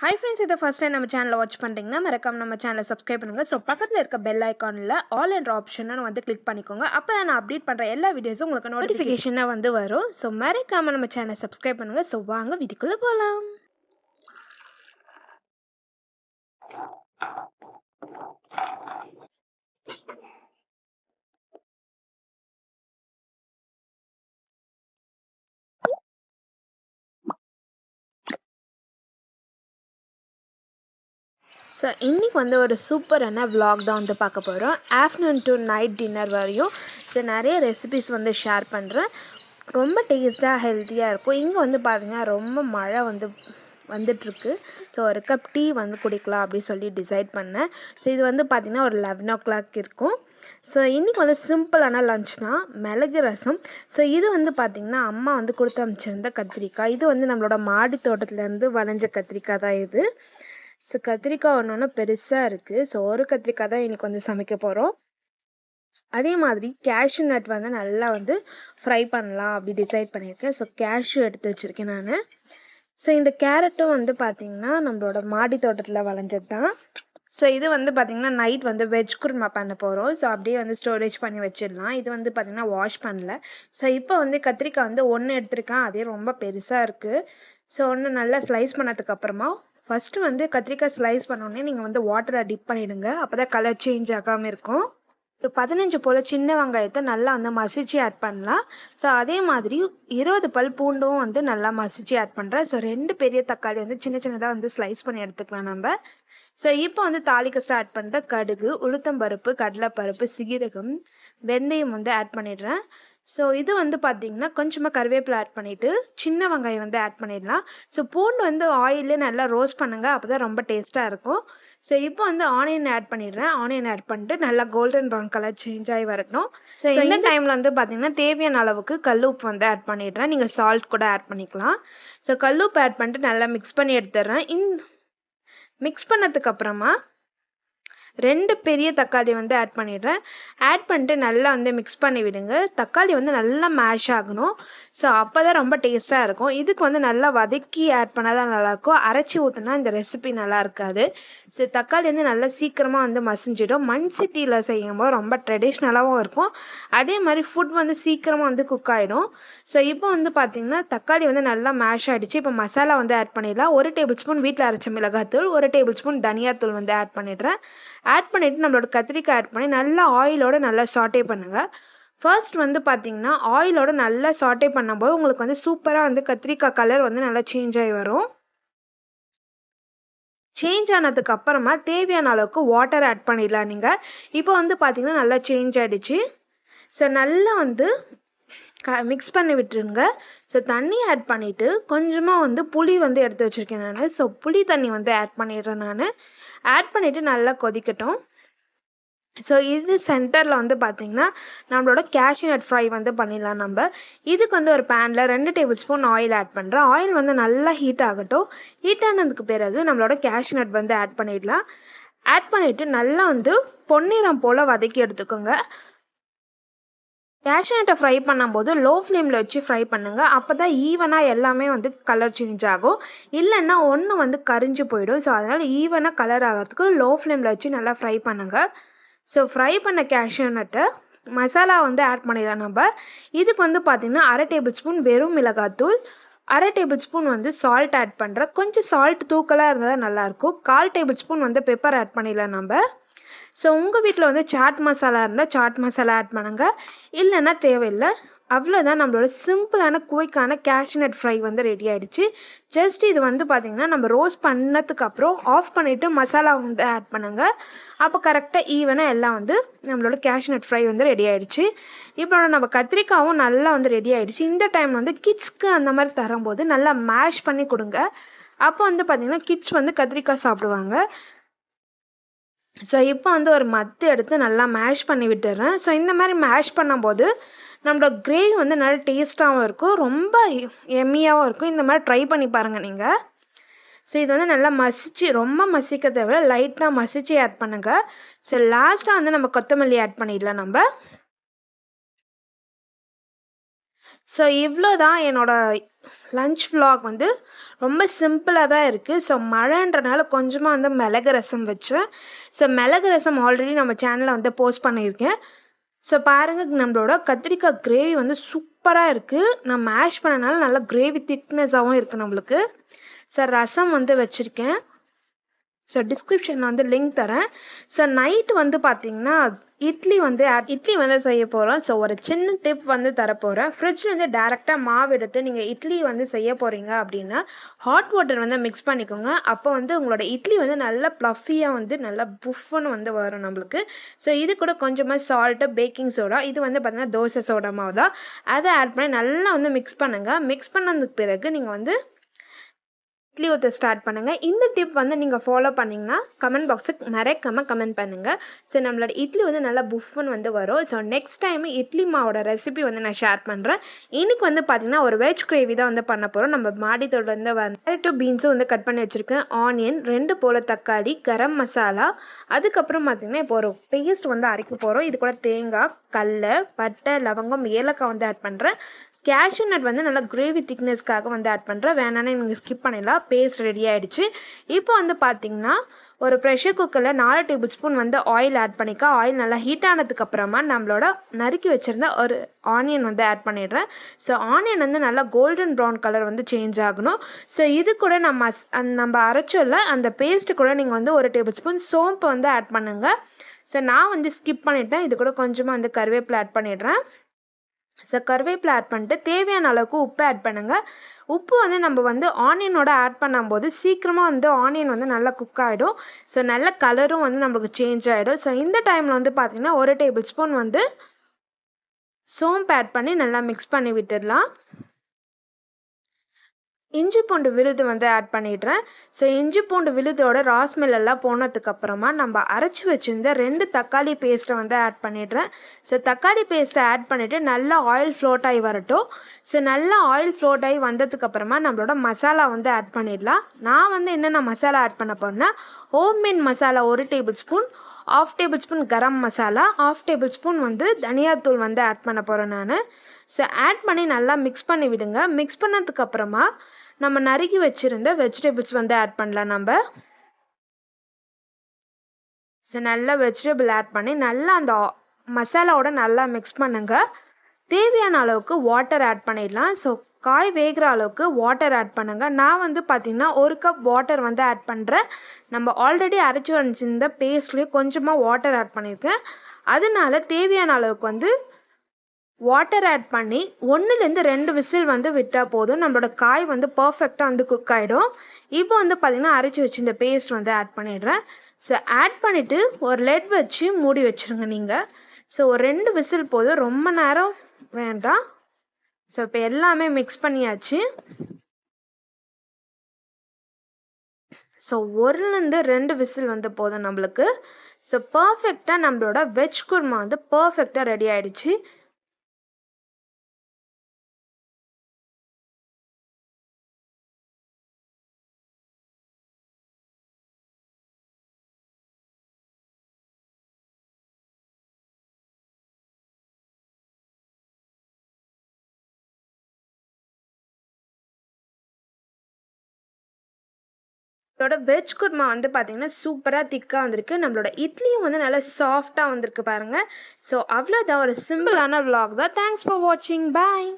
Hi friends, இது first time நம்ம சேனலை வாட்ச் பண்ணுறீங்கன்னா மறக்காம நம்ம சேனலை சப்ஸ்கிரைப் பண்ணுங்கள். ஸோ பக்கத்தில் இருக்க பெல் ஐக்கானில் ஆல் என்ற ஆப்ஷனை வந்து கிளிக் பண்ணிக்கோங்க. அப்போ தான் நான் அப்டேட் பண்ணுற எல்லா வீடியோஸும் உங்களுக்கு நோட்டிஃபிகேஷனாக வந்து வரும். ஸோ மறக்காம நம்ம சேனலை சப்ஸ்கிரைப் பண்ணுங்கள். ஸோ வாங்க வீடியோக்குள்ளே போகலாம். ஸோ இன்றைக்கி வந்து ஒரு சூப்பரான vlog தான் வந்து பார்க்க போகிறோம். ஆஃப்டர்நூன் டு நைட் டின்னர் வரையும் ஸோ நிறைய ரெசிபிஸ் வந்து ஷேர் பண்ணுறேன். ரொம்ப டேஸ்ட்டாக ஹெல்த்தியாக இருக்கும். இங்கே வந்து பார்த்திங்கன்னா ரொம்ப மழை வந்துட்டுருக்கு. ஸோ ஒரு கப் டீ வந்து குடிக்கலாம் அப்படின்னு சொல்லி டிசைட் பண்ணேன். ஸோ இது வந்து பார்த்திங்கன்னா ஒரு 11 o'clock இருக்கும். ஸோ இன்றைக்கி வந்து சிம்பிளான லன்ச் தான், மிளகு ரசம். ஸோ இது வந்து பார்த்திங்கன்னா அம்மா வந்து கொடுத்து அனுப்பிச்சிருந்த கத்திரிக்காய். இது வந்து நம்மளோட மாடி தோட்டத்துலேருந்து வளைஞ்ச கத்திரிக்காய் தான் இது. ஸோ கத்திரிக்காய் ஒன்று பெருசாக இருக்குது. ஸோ ஒரு கத்திரிக்காய் தான் இன்றைக்கி வந்து சமைக்க போகிறோம். அதே மாதிரி கேஷ்யூ நட் வந்து நல்லா வந்து ஃப்ரை பண்ணலாம் அப்படி டிசைட் பண்ணியிருக்கேன். ஸோ கேஷ்யூ எடுத்து வச்சுருக்கேன் நான். ஸோ இந்த கேரட்டும் வந்து பார்த்திங்கன்னா நம்மளோட மாடி தோட்டத்தில் வளைஞ்சது தான். ஸோ இது வந்து பார்த்திங்கன்னா நைட் வந்து வெஜ் குருமா பண்ண போகிறோம். ஸோ அப்படியே வந்து ஸ்டோரேஜ் பண்ணி வச்சிடலாம். இது வந்து பார்த்திங்கன்னா வாஷ் பண்ணல. ஸோ இப்போ வந்து கத்திரிக்காய் வந்து ஒன்று எடுத்திருக்கேன். அதே ரொம்ப பெருசாக இருக்குது. ஸோ ஒன்று நல்லா ஸ்லைஸ் பண்ணதுக்கப்புறமா ஃபஸ்ட்டு வந்து கத்திரிக்காய் ஸ்லைஸ் பண்ணோடனே நீங்கள் வந்து வாட்டரை டிப் பண்ணிவிடுங்க. அப்போ தான் கலர் சேஞ்ச் ஆகாமல் இருக்கும். ஒரு 15 போல் சின்ன வெங்காயத்தை நல்லா வந்து மசிச்சு ஆட் பண்ணலாம். ஸோ அதே மாதிரி 20 பல் பூண்டும் வந்து நல்லா மசிச்சு ஆட் பண்ணுறேன். ஸோ 2 பெரிய தக்காளி வந்து சின்ன சின்னதாக வந்து ஸ்லைஸ் பண்ணி எடுத்துக்கலாம் நம்ம. ஸோ இப்போ வந்து தாளிக்க ஸ்டார்ட் பண்ணுற கடுகு, உளுத்தம்பருப்பு, கடலைப்பருப்பு, சீரகம், வெந்தயம் வந்து ஆட் பண்ணிடுறேன். ஸோ இது வந்து பார்த்திங்கன்னா கொஞ்சமாக கருவேப்பிலை ஆட் பண்ணிவிட்டு சின்ன வெங்காயம் வந்து ஆட் பண்ணிடலாம். ஸோ பூண்டு வந்து ஆயிலே நல்லா ரோஸ்ட் பண்ணுங்கள், அப்போ தான் ரொம்ப டேஸ்ட்டாக இருக்கும். ஸோ இப்போ வந்து ஆனியன் ஆட் பண்ணிடுறேன். ஆனியன் ஆட் பண்ணிட்டு நல்லா கோல்டன் ப்ரௌன் கலர் சேஞ்ச் ஆகி வரணும். ஸோ இந்த டைமில் வந்து பார்த்திங்கன்னா தேவையான அளவுக்கு கல் உப்பு வந்து ஆட் பண்ணிடுறேன். நீங்கள் சால்ட் கூட ஆட் பண்ணிக்கலாம். ஸோ கல் உப்பு ஆட் பண்ணிட்டு நல்லா மிக்ஸ் பண்ணி எடுத்துடுறேன். மிக்ஸ் பண்ணதுக்கப்புறமா 2 பெரிய தக்காளி வந்து ஆட் பண்ணிடுறேன். ஆட் பண்ணிட்டு நல்லா வந்து மிக்ஸ் பண்ணி விடுங்க. தக்காளி வந்து நல்லா மேஷ் ஆகணும். ஸோ அப்போ தான் ரொம்ப டேஸ்ட்டாக இருக்கும். இதுக்கு வந்து நல்லா வதக்கி ஆட் பண்ணால் தான் நல்லாயிருக்கும். அரைச்சி ஊற்றினா இந்த ரெசிபி நல்லா இருக்காது. ஸோ தக்காளி வந்து நல்லா சீக்கிரமாக வந்து மசிஞ்சிடும். மண் சட்டியில் செய்யும்போது ரொம்ப ட்ரெடிஷ்னலாகவும் இருக்கும். அதே மாதிரி ஃபுட் வந்து சீக்கிரமாக வந்து குக் ஆகிடும். ஸோ இப்போ வந்து பார்த்திங்கன்னா தக்காளி வந்து நல்லா மேஷ் ஆகிடுச்சு. இப்போ மசாலா வந்து ஆட் பண்ணிடலாம். 1 டேபிள் ஸ்பூன் வீட்டில் அரைச்ச மிளகாத்தூள், 1 டேபிள் ஸ்பூன் தனியாத்தூள் வந்து ஆட் பண்ணிடுறேன். ஆட் பண்ணிவிட்டு நம்மளோட கத்திரிக்காய் ஆட் பண்ணி நல்லா ஆயிலோடு நல்லா சாட்டே பண்ணுங்கள். ஃபர்ஸ்ட் வந்து பார்த்திங்கன்னா ஆயிலோடு நல்லா சாட்டே பண்ணும்போது உங்களுக்கு வந்து சூப்பராக வந்து கத்திரிக்காய் கலர் வந்து நல்லா சேஞ்ச் ஆகி வரும். சேஞ்ச் ஆனதுக்கு அப்புறமா தேவையான அளவுக்கு வாட்டர் ஆட் பண்ணிடலாம் நீங்கள். இப்போ வந்து பார்த்திங்கன்னா நல்லா சேஞ்ச் ஆகிடுச்சு. ஸோ நல்லா வந்து மிக்ஸ் பண்ணி விட்டுருங்க. ஸோ தண்ணி ஆட் பண்ணிவிட்டு கொஞ்சமாக வந்து புளி வந்து எடுத்து வச்சுருக்கேன் நான். ஸோ புளி தண்ணி வந்து ஆட் பண்ணிடுறேன் நான். ஆட் பண்ணிவிட்டு நல்லா கொதிக்கட்டும். ஸோ இது சென்டரில் வந்து பார்த்திங்கன்னா நம்மளோட கேஷ்யூ நட் ஃப்ரை வந்து பண்ணிடலாம் நம்ம. இதுக்கு வந்து ஒரு பேனில் 2 டேபிள் ஸ்பூன் ஆயில் ஆட் பண்ணுறேன். ஆயில் வந்து நல்லா ஹீட் ஆகட்டும். ஹீட் ஆனதுக்கு பிறகு நம்மளோட கேஷ்யூ நட் வந்து ஆட் பண்ணிடலாம். ஆட் பண்ணிவிட்டு நல்லா வந்து பொன்னிறம் போல் வதக்கி எடுத்துக்கோங்க. கேஷ்யூ நட்டை ஃப்ரை பண்ணும்போது லோ ஃப்ளேமில் வச்சு ஃப்ரை பண்ணுங்கள். அப்போ தான் ஈவனாக எல்லாமே வந்து கலர் சேஞ்ச் ஆகும். இல்லைன்னா ஒன்று வந்து கரிஞ்சு போயிடும். ஸோ அதனால் ஈவனாக கலர் ஆகிறதுக்கு லோ ஃப்ளேமில் வச்சு நல்லா ஃப்ரை பண்ணுங்கள். ஸோ ஃப்ரை பண்ண கேஷ்யூ நட்டை மசாலா வந்து ஆட் பண்ணிடலாம் நம்ம. இதுக்கு வந்து பார்த்திங்கன்னா 1/2 டேபிள் ஸ்பூன் வெறும் மிளகாத்தூள், 1/2 டேபிள் ஸ்பூன் வந்து சால்ட் ஆட் பண்ணுறேன். கொஞ்சம் சால்ட் தூக்கலாக இருந்தால் தான் நல்லாயிருக்கும். 1/4 டேபிள் ஸ்பூன் வந்து பெப்பர் ஆட் பண்ணிடலாம் நம்ம. ஸோ உங்கள் வீட்டில் வந்து சாட் மசாலா இருந்தால் சாட் மசாலா ஆட் பண்ணுங்கள். இல்லைன்னா தேவையில்லை. அவ்வளோதான், நம்மளோட சிம்பிளான குயிக்கான கேஷ்யூ நட் ஃப்ரை வந்து ரெடி ஆகிடுச்சு. ஜஸ்ட் இது வந்து பார்த்திங்கன்னா நம்ம ரோஸ்ட் பண்ணதுக்கப்புறம் ஆஃப் பண்ணிவிட்டு மசாலா வந்து ஆட் பண்ணுங்கள். அப்போ கரெக்டாக ஈவனாக எல்லாம் வந்து நம்மளோட கேஷ்யூ நட் ஃப்ரை வந்து ரெடி ஆகிடுச்சு. இப்போ நம்ம கத்திரிக்காவும் நல்லா வந்து ரெடி ஆகிடுச்சு. இந்த டைம் வந்து கிட்ஸ்க்கு அந்த மாதிரி தரும்போது நல்லா மேஷ் பண்ணி கொடுங்க. அப்போ வந்து பார்த்திங்கன்னா கிட்ஸ் வந்து கத்திரிக்காய் சாப்பிடுவாங்க. ஸோ இப்போ வந்து ஒரு மத்து எடுத்து நல்லா மேஷ் பண்ணி விட்டுறேன். ஸோ இந்த மாதிரி மேஷ் பண்ணும்போது நம்மளோட கிரேவி வந்து நல்லா டேஸ்ட்டாகவும் இருக்கும், ரொம்ப எம்மியாகவும் இருக்கும். இந்த மாதிரி ட்ரை பண்ணி பாருங்கள் நீங்கள். ஸோ இது வந்து நல்லா மசிச்சு, ரொம்ப மசிக்க தேவை, லைட்டாக மசிச்சு ஆட் பண்ணுங்கள். ஸோ லாஸ்ட்டாக வந்து நம்ம கொத்தமல்லி ஆட் பண்ணிடலாம் நம்ம. ஸோ இவ்வளோ தான் என்னோட லன்ச் vlog வந்து ரொம்ப சிம்பிளாக தான் இருக்குது. ஸோ மழைன்றனால கொஞ்சமாக வந்து மிளகு ரசம் வச்சேன். ஸோ மிளகு ரசம் ஆல்ரெடி நம்ம சேனலில் வந்து போஸ்ட் பண்ணியிருக்கேன். ஸோ பாருங்கள், நம்மளோட கத்திரிக்காய் கிரேவி வந்து சூப்பராக இருக்குது. நான் மேஷ் பண்ணனால நல்லா கிரேவி திக்னஸாகவும் இருக்குது நம்மளுக்கு. ஸோ ரசம் வந்து வச்சுருக்கேன். ஸோ டிஸ்கிரிப்ஷனில் வந்து லிங்க் தரேன். ஸோ நைட்டு வந்து பார்த்திங்கன்னா இட்லி வந்து செய்ய போகிறோம். ஸோ ஒரு சின்ன டிப் வந்து தரப்போகிறேன். ஃப்ரிட்ஜ்லேருந்து டேரெக்டாக மாவு எடுத்து நீங்கள் இட்லி வந்து செய்ய போகிறீங்க அப்படின்னா ஹாட் வாட்டர் வந்து மிக்ஸ் பண்ணிக்கோங்க. அப்போ வந்து உங்களோட இட்லி வந்து நல்லா ப்ளஃபியாக வந்து நல்லா புஃப்னு வந்து வரும் நம்மளுக்கு. ஸோ இது கூட கொஞ்சமாக சால்ட்டு, பேக்கிங் சோடா, இது வந்து பார்த்திங்கன்னா தோசை சோடா மாவு தான். அதை ஆட் பண்ணி நல்லா வந்து மிக்ஸ் பண்ணுங்கள். மிக்ஸ் பண்ணதுக்கு பிறகு நீங்கள் வந்து இட்லி ஊற்ற ஸ்டார்ட் பண்ணுங்கள். இந்த டிப் வந்து நீங்கள் ஃபாலோ பண்ணிங்கன்னா கமெண்ட் பாக்ஸுக்கு மறக்காமல் கமெண்ட் பண்ணுங்கள். ஸோ நம்மளோட இட்லி வந்து நல்லா புஃப்னு வந்து வரும். ஸோ நெக்ஸ்ட் டைம் இட்லி மாவோட ரெசிபி வந்து நான் ஷேர் பண்ணுறேன். இன்றைக்கி வந்து பார்த்திங்கன்னா ஒரு வெஜ் கிரேவி தான் வந்து பண்ண போகிறோம். நம்ம மாடி தோட்டத்துலேருந்து வந்து பீன்ஸும் வந்து கட் பண்ணி வச்சுருக்கேன். ஆனியன், 2 போல தக்காளி, கரம் மசாலா, அதுக்கப்புறம் பார்த்திங்கன்னா இப்போ ஒரு பேஸ்ட் வந்து அரைக்க போகிறோம். இது கூட தேங்காய், கடல, பட்டை, லவங்கம், ஏலக்காய் வந்து ஆட் பண்ணுறேன். கேஷ்யூ நட் வந்து நல்லா கிரேவி திக்னஸ்க்காக வந்து ஆட் பண்ணுறேன். வேணான்னு நீங்கள் ஸ்கிப் பண்ணிடலாம். பேஸ்ட் ரெடி ஆகிடுச்சு. இப்போ வந்து பார்த்திங்கன்னா ஒரு ப்ரெஷர் குக்கரில் 4 டேபிள் ஸ்பூன் வந்து ஆயில் ஆட் பண்ணிக்க. ஆயில் நல்லா ஹீட் ஆனதுக்கப்புறமா நம்மளோட நறுக்கி வச்சுருந்த ஒரு ஆனியன் வந்து ஆட் பண்ணிடுறேன். ஸோ ஆனியன் வந்து நல்லா கோல்டன் ப்ரௌன் கலர் வந்து சேஞ்ச் ஆகணும். ஸோ இது கூட நம்ம அரைச்சோல்ல அந்த பேஸ்ட்டு கூட நீங்கள் வந்து 1 டேபிள் ஸ்பூன் சோம்பு வந்து ஆட் பண்ணுங்கள். ஸோ நான் வந்து ஸ்கிப் பண்ணிவிட்டேன். இது கூட கொஞ்சமாக வந்து கருவேப்பிலை ஆட் பண்ணிடுறேன். ஸோ கருவேப்பிலை ஆட் பண்ணிட்டு தேவையான அளவுக்கு உப்பு ஆட் பண்ணுங்கள். உப்பு வந்து நம்ம வந்து ஆனியனோட ஆட் பண்ணும்போது சீக்கிரமாக வந்து ஆனியன் வந்து நல்லா குக் ஆகிடும். ஸோ நல்ல கலரும் வந்து நம்மளுக்கு சேஞ்ச் ஆகிடும். ஸோ இந்த டைமில் வந்து பார்த்திங்கன்னா 1 டேபிள் ஸ்பூன் வந்து சோம்பு ஆட் பண்ணி நல்லா மிக்ஸ் பண்ணி விட்டுடலாம். இஞ்சி பூண்டு விழுது வந்து ஆட் பண்ணிடுறேன். ஸோ இஞ்சி பூண்டு விழுதோட ராஸ்மெல் எல்லாம் போனதுக்கப்புறமா நம்ம அரைச்சி வச்சுருந்த 2 தக்காளி பேஸ்ட்டை வந்து ஆட் பண்ணிடுறேன். ஸோ தக்காளி பேஸ்ட்டை ஆட் பண்ணிவிட்டு நல்லா ஆயில் ஃப்ளோட் ஆகி வரட்டும். ஸோ நல்லா ஆயில் ஃப்ளோட் ஆகி வந்ததுக்கப்புறமா நம்மளோட மசாலா வந்து ஆட் பண்ணிடலாம். நான் வந்து என்னென்ன மசாலா ஆட் பண்ண போகிறேன்னா homemade masala 1 tablespoon, 1/2 tablespoon garam masala, 1/2 tablespoon வந்து தனியாத்தூள் வந்து ஆட் பண்ண போகிறேன் நான். ஸோ ஆட் பண்ணி நல்லா மிக்ஸ் பண்ணி விடுங்க. மிக்ஸ் பண்ணதுக்கப்புறமா நம்ம நறுக்கி வச்சுருந்த வெஜிடபிள்ஸ் வந்து ஆட் பண்ணலாம் நம்ம. ஸோ நல்லா வெஜிடபிள் ஆட் பண்ணி நல்லா அந்த மசாலாவோட நல்லா மிக்ஸ் பண்ணுங்க. தேவையான அளவுக்கு வாட்டர் ஆட் பண்ணிடலாம். ஸோ காய் வேகிற அளவுக்கு வாட்டர் ஆட் பண்ணுங்கள். நான் வந்து பார்த்திங்கன்னா 1 கப் வாட்டர் வந்து ஆட் பண்ணுறேன். நம்ம ஆல்ரெடி அரைச்சி வச்சுருந்த பேஸ்ட்லேயும் கொஞ்சமாக வாட்டர் ஆட் பண்ணியிருக்கேன். அதனால தேவையான அளவுக்கு வந்து வாட்டர் ஆட் பண்ணி 1லேருந்து 2 விசில் வந்து விட்டால் போதும். நம்மளோட காய் வந்து பர்ஃபெக்டாக வந்து குக் ஆகிடும். இப்போ வந்து பார்த்திங்கன்னா அரைச்சி வச்சு இந்த பேஸ்ட் வந்து ஆட் பண்ணிடுறேன். ஸோ ஆட் பண்ணிவிட்டு ஒரு லெட் வச்சு மூடி வச்சுருங்க நீங்கள். ஸோ ஒரு 2 விசில் போதும், ரொம்ப நேரம் வேண்டாம். ஸோ இப்போ எல்லாமே மிக்ஸ் பண்ணியாச்சு. ஸோ 1லேருந்து 2 விசில் வந்து போதும் நம்மளுக்கு. ஸோ பர்ஃபெக்டாக நம்மளோட வெஜ் குருமா வந்து பர்ஃபெக்டாக ரெடி ஆகிடுச்சு. இதோட வெஜ் குருமா வந்து பார்த்திங்கன்னா சூப்பராக திக்காக வந்திருக்கு. நம்மளோட இட்லியும் வந்து நல்லா சாஃப்டாக வந்திருக்கு பாருங்கள். ஸோ அவ்வளோதான், ஒரு சிம்பிளான vlog தான். தேங்க்ஸ் ஃபார் வாட்சிங். பாய்.